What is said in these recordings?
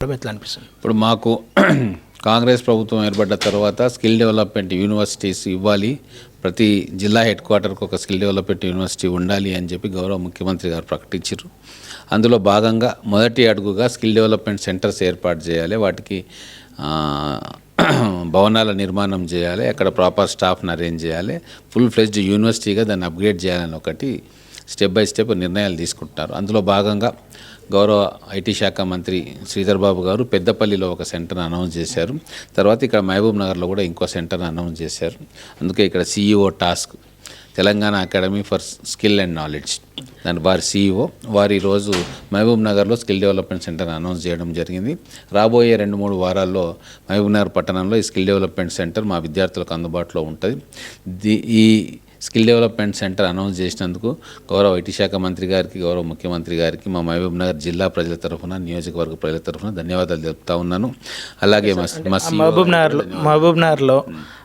చెప్పడం ఎట్లా అనిపిస్తుంది? ఇప్పుడు మాకు కాంగ్రెస్ ప్రభుత్వం ఏర్పడ్డ తర్వాత స్కిల్ డెవలప్మెంట్ యూనివర్సిటీస్ ఇవ్వాలి, ప్రతి జిల్లా హెడ్ క్వార్టర్కి ఒక స్కిల్ డెవలప్మెంట్ యూనివర్సిటీ ఉండాలి అని చెప్పి గౌరవ ముఖ్యమంత్రి గారు ప్రకటించారు. అందులో భాగంగా మొదటి అడుగుగా స్కిల్ డెవలప్మెంట్ సెంటర్స్ ఏర్పాటు చేయాలి, వాటికి భవనాల నిర్మాణం చేయాలి, అక్కడ ప్రాపర్ స్టాఫ్ని అరేంజ్ చేయాలి, ఫుల్ ఫ్లెడ్జ్డ్ యూనివర్సిటీగా దాన్ని అప్గ్రేడ్ చేయాలని ఒకటి స్టెప్ బై స్టెప్ నిర్ణయాలు తీసుకుంటున్నారు. అందులో భాగంగా గౌరవ ఐటీ శాఖ మంత్రి శ్రీధర్ బాబు గారు పెద్దపల్లిలో ఒక సెంటర్ని అనౌన్స్ చేశారు. తర్వాత ఇక్కడ మహబూబ్ నగర్లో కూడా ఇంకో సెంటర్ని అనౌన్స్ చేశారు. అందుకే ఇక్కడ CEO task Telangana academy for skill and knowledge, దాని వారి CEO వారు ఈరోజు మహబూబ్ నగర్లో స్కిల్ డెవలప్మెంట్ సెంటర్ అనౌన్స్ చేయడం జరిగింది. రాబోయే 2-3 వారాల్లో మహబూబ్ నగర్ పట్టణంలో ఈ స్కిల్ డెవలప్మెంట్ సెంటర్ మా విద్యార్థులకు అందుబాటులో ఉంటుంది. ఈ స్కిల్ డెవలప్మెంట్ సెంటర్ అనౌన్స్ చేసినందుకు గౌరవ ఐటీ శాఖ మంత్రి గారికి, గౌరవ ముఖ్యమంత్రి గారికి మా మహబూబ్ నగర్ జిల్లా ప్రజల తరఫున, నియోజకవర్గ ప్రజల తరఫున ధన్యవాదాలు తెలుపుతా ఉన్నాను. అలాగే మహబూబ్ నగర్లో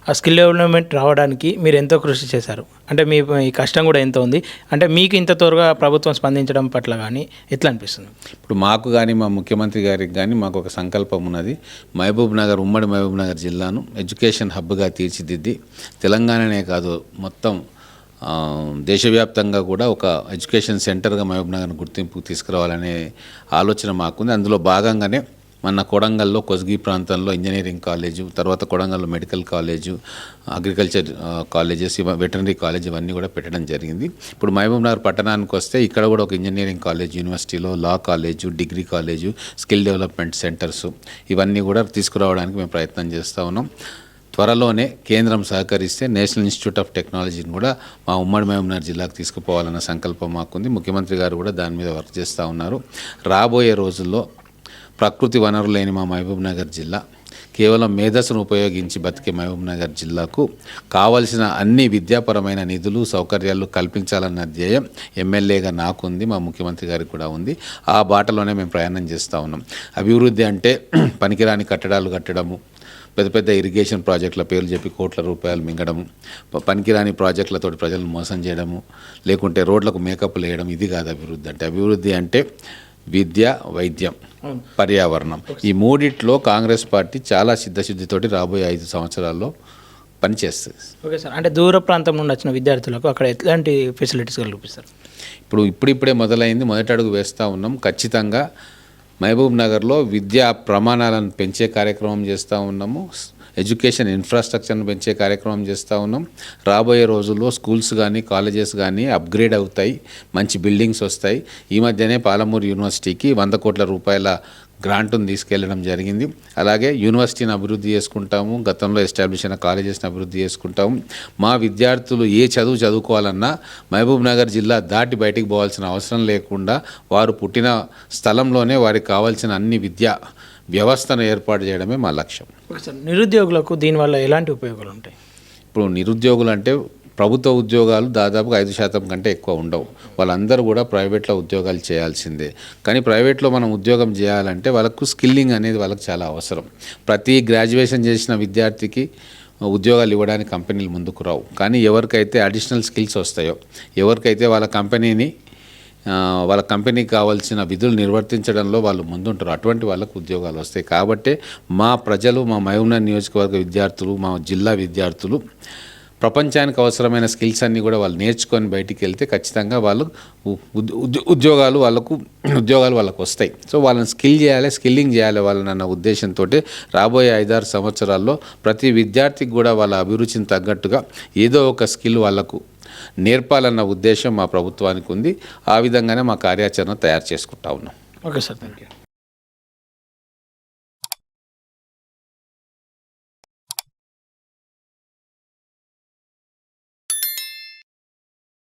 ఆ స్కిల్ డెవలప్మెంట్ రావడానికి మీరు ఎంతో కృషి చేశారు, అంటే మీ కష్టం కూడా ఎంతో ఉంది, అంటే మీకు ఇంత త్వరగా ప్రభుత్వం స్పందించడం పట్ల కానీ ఎట్లా అనిపిస్తుంది? ఇప్పుడు మాకు కానీ మా ముఖ్యమంత్రి గారికి కానీ మాకు ఒక సంకల్పం ఉన్నది. మహబూబ్ నగర్, ఉమ్మడి మహబూబ్ నగర్ జిల్లాను ఎడ్యుకేషన్ హబ్గా తీర్చిదిద్ది తెలంగాణనే కాదు మొత్తం దేశవ్యాప్తంగా కూడా ఒక ఎడ్యుకేషన్ సెంటర్గా మహబూబ్ నగర్ను గుర్తింపు తీసుకురావాలనే ఆలోచన మాకుంది. అందులో భాగంగానే మన కొడంగల్లో కొస్గి ప్రాంతంలో ఇంజనీరింగ్ కాలేజు, తర్వాత కొడంగల్లో medical college, agriculture colleges, veterinary college ఇవన్నీ కూడా పెట్టడం జరిగింది. ఇప్పుడు మహబూబ్ నగర్ పట్టణానికి వస్తే ఇక్కడ కూడా ఒక ఇంజనీరింగ్ కాలేజ్, యూనివర్సిటీలో లా college, degree college, skill development centres ఇవన్నీ కూడా తీసుకురావడానికి మేము ప్రయత్నం చేస్తూ ఉన్నాం. త్వరలోనే కేంద్రం సహకరిస్తే నేషనల్ ఇన్స్టిట్యూట్ ఆఫ్ టెక్నాలజీని కూడా మా ఉమ్మడి మహబూబ్ నగర్ జిల్లాకు తీసుకుపోవాలన్న సంకల్పం మాకుంది. ముఖ్యమంత్రి గారు కూడా దాని మీద వర్క్ చేస్తూ ఉన్నారు. రాబోయే రోజుల్లో ప్రకృతి వనరులు లేని మా మహబూబ్ నగర్ జిల్లా కేవలం మేధస్సును ఉపయోగించి బతికే మహబూబ్ నగర్ జిల్లాకు కావలసిన అన్ని విద్యాపరమైన నిధులు, సౌకర్యాలు కల్పించాలన్న ధ్యేయం ఎమ్మెల్యేగా నాకుంది, మా ముఖ్యమంత్రి గారికి కూడా ఉంది. ఆ బాటలోనే మేము ప్రయాణం చేస్తూ ఉన్నాం. అభివృద్ధి అంటే పనికిరాని కట్టడాలు కట్టడము, పెద్ద పెద్ద ఇరిగేషన్ ప్రాజెక్టుల పేర్లు చెప్పి కోట్ల రూపాయలు మింగడము, పనికిరాని ప్రాజెక్టులతో ప్రజలను మోసం చేయడము, లేకుంటే రోడ్లకు మేకప్లు వేయడం, ఇది కాదు అభివృద్ధి అంటే. అభివృద్ధి అంటే విద్య, వైద్యం, పర్యావరణం, ఈ మూడిట్లో కాంగ్రెస్ పార్టీ చాలా సిద్ధశుద్ధితోటి రాబోయే 5 సంవత్సరాల్లో పనిచేస్తుంది. ఓకే సార్, అంటే దూర ప్రాంతం నుండి వచ్చిన విద్యార్థులకు అక్కడ ఎట్లాంటి ఫెసిలిటీస్ కల్పిస్తారు? ఇప్పుడిప్పుడే మొదలైంది, మొదటి అడుగు వేస్తూ ఉన్నాం. ఖచ్చితంగా మహబూబ్ నగర్లో విద్యా ప్రమాణాలను పెంచే కార్యక్రమం చేస్తూ ఉన్నాము, ఎడ్యుకేషన్ ఇన్ఫ్రాస్ట్రక్చర్ను పెంచే కార్యక్రమం చేస్తూ ఉన్నాం. రాబోయే రోజుల్లో స్కూల్స్ కానీ కాలేజెస్ కానీ అప్గ్రేడ్ అవుతాయి, మంచి బిల్డింగ్స్ వస్తాయి. ఈ మధ్యనే పాలమూరు యూనివర్సిటీకి 100 కోట్ల రూపాయల గ్రాంట్ను తీసుకెళ్లడం జరిగింది. అలాగే యూనివర్సిటీని అభివృద్ధి చేసుకుంటాము, గతంలో ఎస్టాబ్లిష్ అయిన కాలేజెస్ని అభివృద్ధి చేసుకుంటాము. మా విద్యార్థులు ఏ చదువుకోవాలన్నా మహబూబ్ నగర్ జిల్లా దాటి బయటికి పోవాల్సిన అవసరం లేకుండా వారు పుట్టిన స్థలంలోనే వారికి కావాల్సిన అన్ని విద్యా వ్యవస్థను ఏర్పాటు చేయడమే మా లక్ష్యం. నిరుద్యోగులకు దీనివల్ల ఎలాంటి ఉపయోగాలు ఉంటాయి? ఇప్పుడు నిరుద్యోగులు అంటే ప్రభుత్వ ఉద్యోగాలు దాదాపుగా 5% కంటే ఎక్కువ ఉండవు. వాళ్ళందరూ కూడా ప్రైవేట్లో ఉద్యోగాలు చేయాల్సిందే. కానీ ప్రైవేట్లో మనం ఉద్యోగం చేయాలంటే వాళ్ళకు స్కిల్లింగ్ అనేది వాళ్ళకి చాలా అవసరం. ప్రతి గ్రాడ్యుయేషన్ చేసిన విద్యార్థికి ఉద్యోగాలు ఇవ్వడానికి కంపెనీలు ముందుకు రావు. కానీ ఎవరికైతే అడిషనల్ స్కిల్స్ వస్తాయో, ఎవరికైతే వాళ్ళ కంపెనీకి కావాల్సిన విధులు నిర్వర్తించడంలో వాళ్ళు ముందుంటారు, అటువంటి వాళ్ళకు ఉద్యోగాలు వస్తాయి. కాబట్టి మా ప్రజలు, మా మహబూబ్ నగర్ నియోజకవర్గ విద్యార్థులు, మా జిల్లా విద్యార్థులు ప్రపంచానికి అవసరమైన స్కిల్స్ అన్నీ కూడా వాళ్ళు నేర్చుకొని బయటికి వెళ్తే ఖచ్చితంగా వాళ్ళు ఉద్యోగాలు వాళ్ళకు వస్తాయి. సో వాళ్ళని స్కిల్లింగ్ చేయాలి వాళ్ళన్న ఉద్దేశంతో రాబోయే 5-6 సంవత్సరాల్లో ప్రతి విద్యార్థికి కూడా వాళ్ళ అభిరుచిని తగ్గట్టుగా ఏదో ఒక స్కిల్ వాళ్ళకు నేర్పాలన్న ఉద్దేశం మా ప్రభుత్వానికి ఉంది. ఆ విధంగానే మా కార్యాచరణ తయారు చేసుకుంటా ఉన్నాం. Okay sir, thank you.